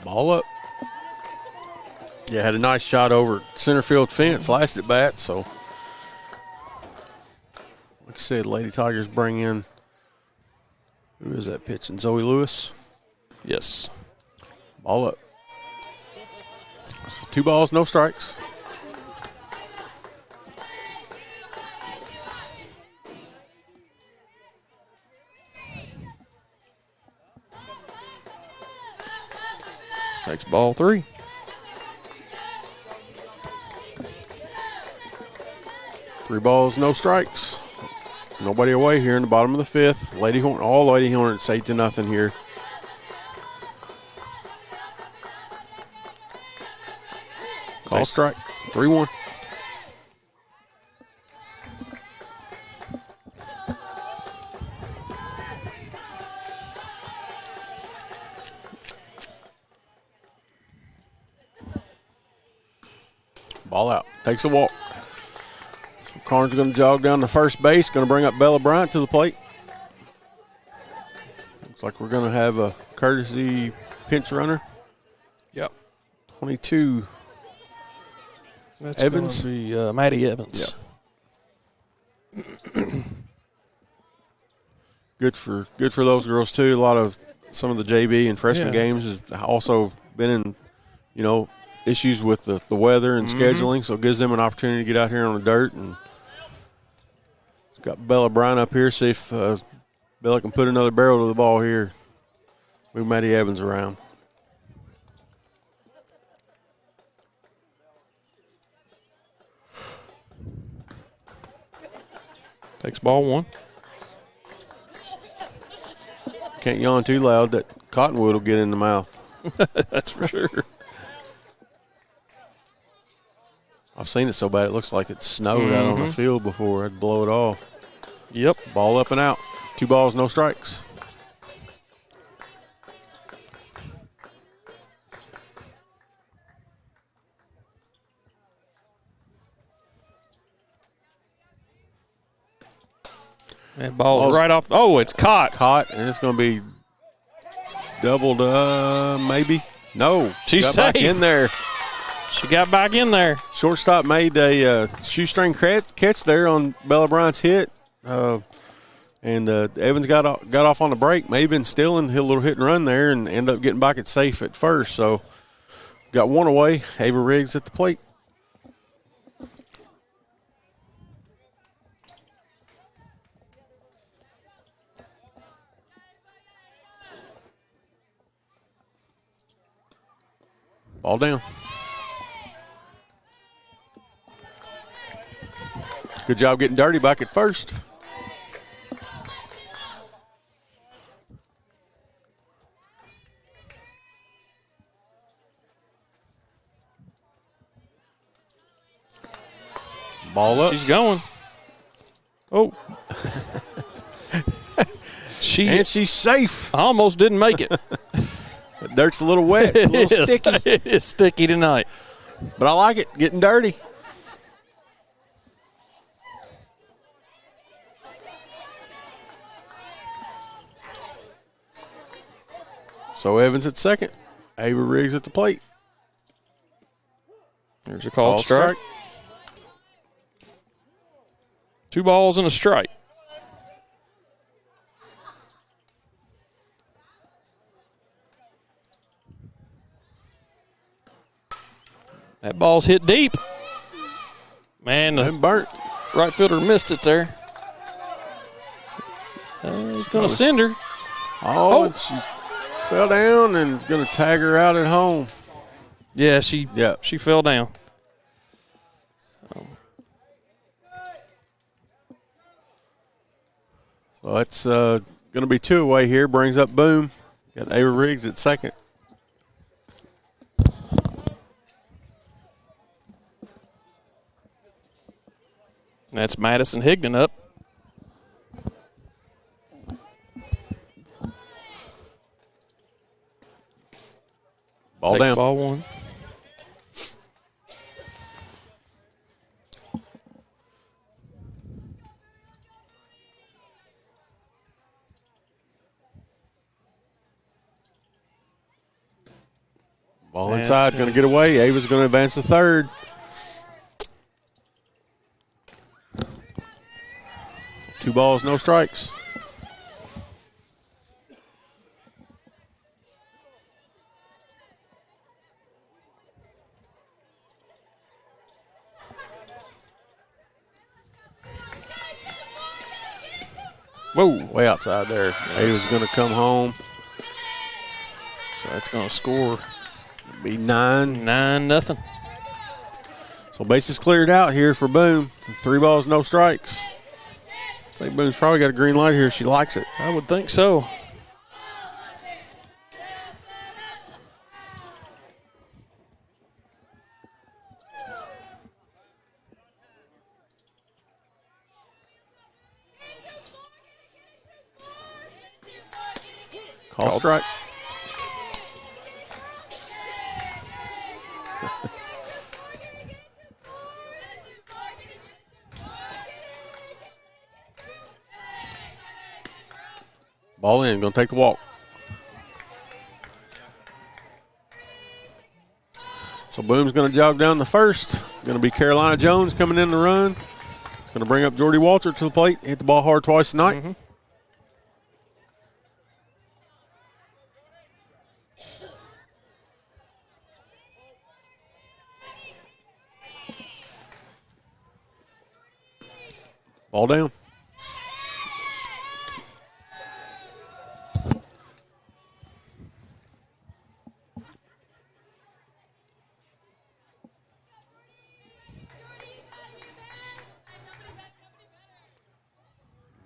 Ball up. Yeah, had a nice shot over center field fence last at bat. So, like I said, Lady Tigers bring in, who is that pitching? Zoe Lewis? Yes. Ball up. So 2 balls, no strikes. Takes ball 3. Three balls, no strikes. Nobody away here in the bottom of the 5th. All Lady Hornets 8-0 here. Call strike. 3-1. Ball out. Takes a walk. So Carnes going to jog down to first base. Going to bring up Bella Bryant to the plate. Looks like we're going to have a courtesy pinch runner. Yep. 22. That's Evans. Going to be Maddie Evans. Yep. Good for those girls too. A lot of some of the JV and freshman games has also been in, issues with the weather and scheduling, so it gives them an opportunity to get out here on the dirt. And got Bella Bryan up here. See if Bella can put another barrel to the ball here. Move Maddie Evans around. Takes ball 1. Can't yawn too loud. That cottonwood will get in the mouth. That's for sure. I've seen it so bad it looks like it snowed out on the field before. I'd blow it off. Yep. Ball up and out. 2 balls, no strikes. That ball's right off. Oh, it's caught. Caught, and it's going to be doubled, maybe. No. She's got safe. Back in there. She got back in there. Shortstop made a shoestring catch there on Bella Bryant's hit. And Evans got off on the break. May have been stealing, hit a little hit and run there, and ended up getting back at safe at first. So got 1 away. Ava Riggs at the plate. Ball down. Good job getting dirty back at first. Ball up. She's going. Oh. And she's safe. Almost didn't make it. The dirt's a little wet, a little sticky. It is sticky tonight. But I like it, getting dirty. So Evans at second. Ava Riggs at the plate. There's a called strike. 2 balls and a strike. That ball's hit deep. Man, the burnt. Right fielder missed it there. He's going to send her. Oh, she fell down and going to tag her out at home. Yeah, she fell down. So that's going to be 2 away here. Brings up Boom. Got Ava Riggs at second. That's Madison Higdon up. Ball Takes down. Ball 1. Ball inside, going to get away. Ava's going to advance to third. So 2 balls, no strikes. Whoa. Way outside there. Ava's going to come home. So that's going to score. Be 9-0. So bases cleared out here for Boone. 3 balls, no strikes. I think Boone's probably got a green light here. She likes it. I would think so. Call strike. Ball in, going to take the walk. So Boom's going to jog down the first. Going to be Carolina Jones coming in the run. It's going to bring up Jordy Walter to the plate. Hit the ball hard twice tonight. Mm-hmm. Ball down.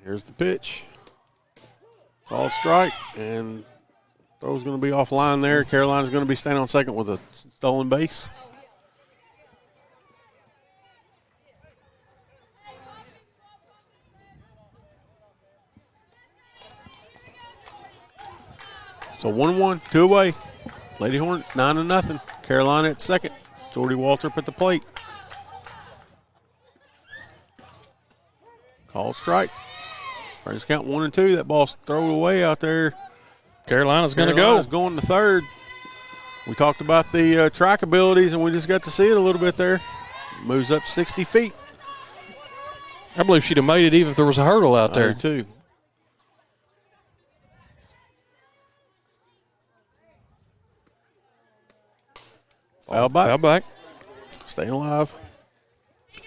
Here's the pitch. Called strike, and throw's going to be offline there. Carolina's going to be standing on second with a stolen base. So 1-1, 2 away. Lady Hornets 9-0. Carolina at second. Jordy Waltrip at the plate. Called strike. Brings count 1 and 2. That ball's thrown away out there. Carolina's going to go. Carolina's going to third. We talked about the track abilities, and we just got to see it a little bit there. Moves up 60 feet. I believe she'd have made it even if there was a hurdle out there. I do too. Foul back. Foul back. Staying alive.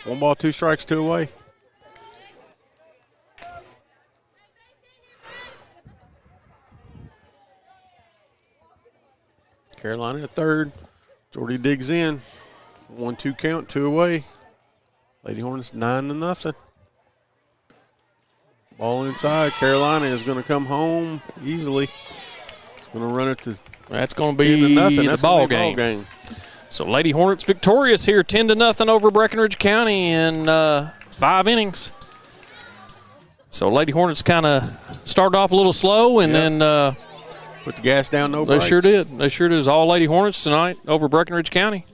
1 ball, 2 strikes, 2 away. Carolina at third. Jordy digs in. 1-2 count, 2 away. Lady Hornets 9-0. Ball inside. Carolina is going to come home easily. It's going to run it to. That's going to be 10-0. the ball game. So Lady Hornets victorious here, 10-0 over Breckinridge County in 5 innings. So Lady Hornets kind of started off a little slow and then put the gas down, no they brakes. sure did. They sure did. It was all Lady Hornets tonight over Breckinridge County.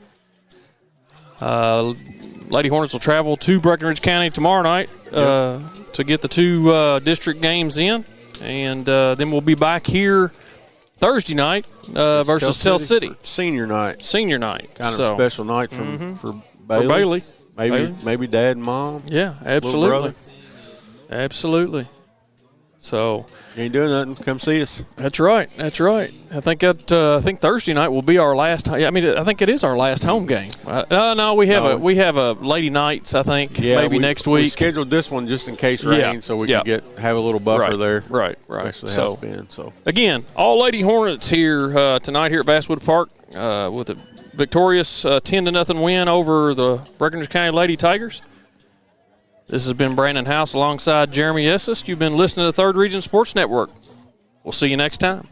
Lady Hornets will travel to Breckinridge County tomorrow night to get the 2 district games in, and then we'll be back here Thursday night versus Tell City. Senior night. Senior night. Kind of a special night for Bailey. Maybe Dad and Mom. Yeah, absolutely. Absolutely. So you ain't doing nothing. Come see us. That's right. That's right. I think Thursday night will be our last. I mean, I think it is our last home game. No, we have a Lady Nights. I think maybe next week. We scheduled this one just in case rain, so we can have a little buffer there. Right. So again, all Lady Hornets here tonight here at Basswood Park with a victorious 10-0 win over the Breckinridge County Lady Tigers. This has been Brandon House alongside Jeremy Esses. You've been listening to the Third Region Sports Network. We'll see you next time.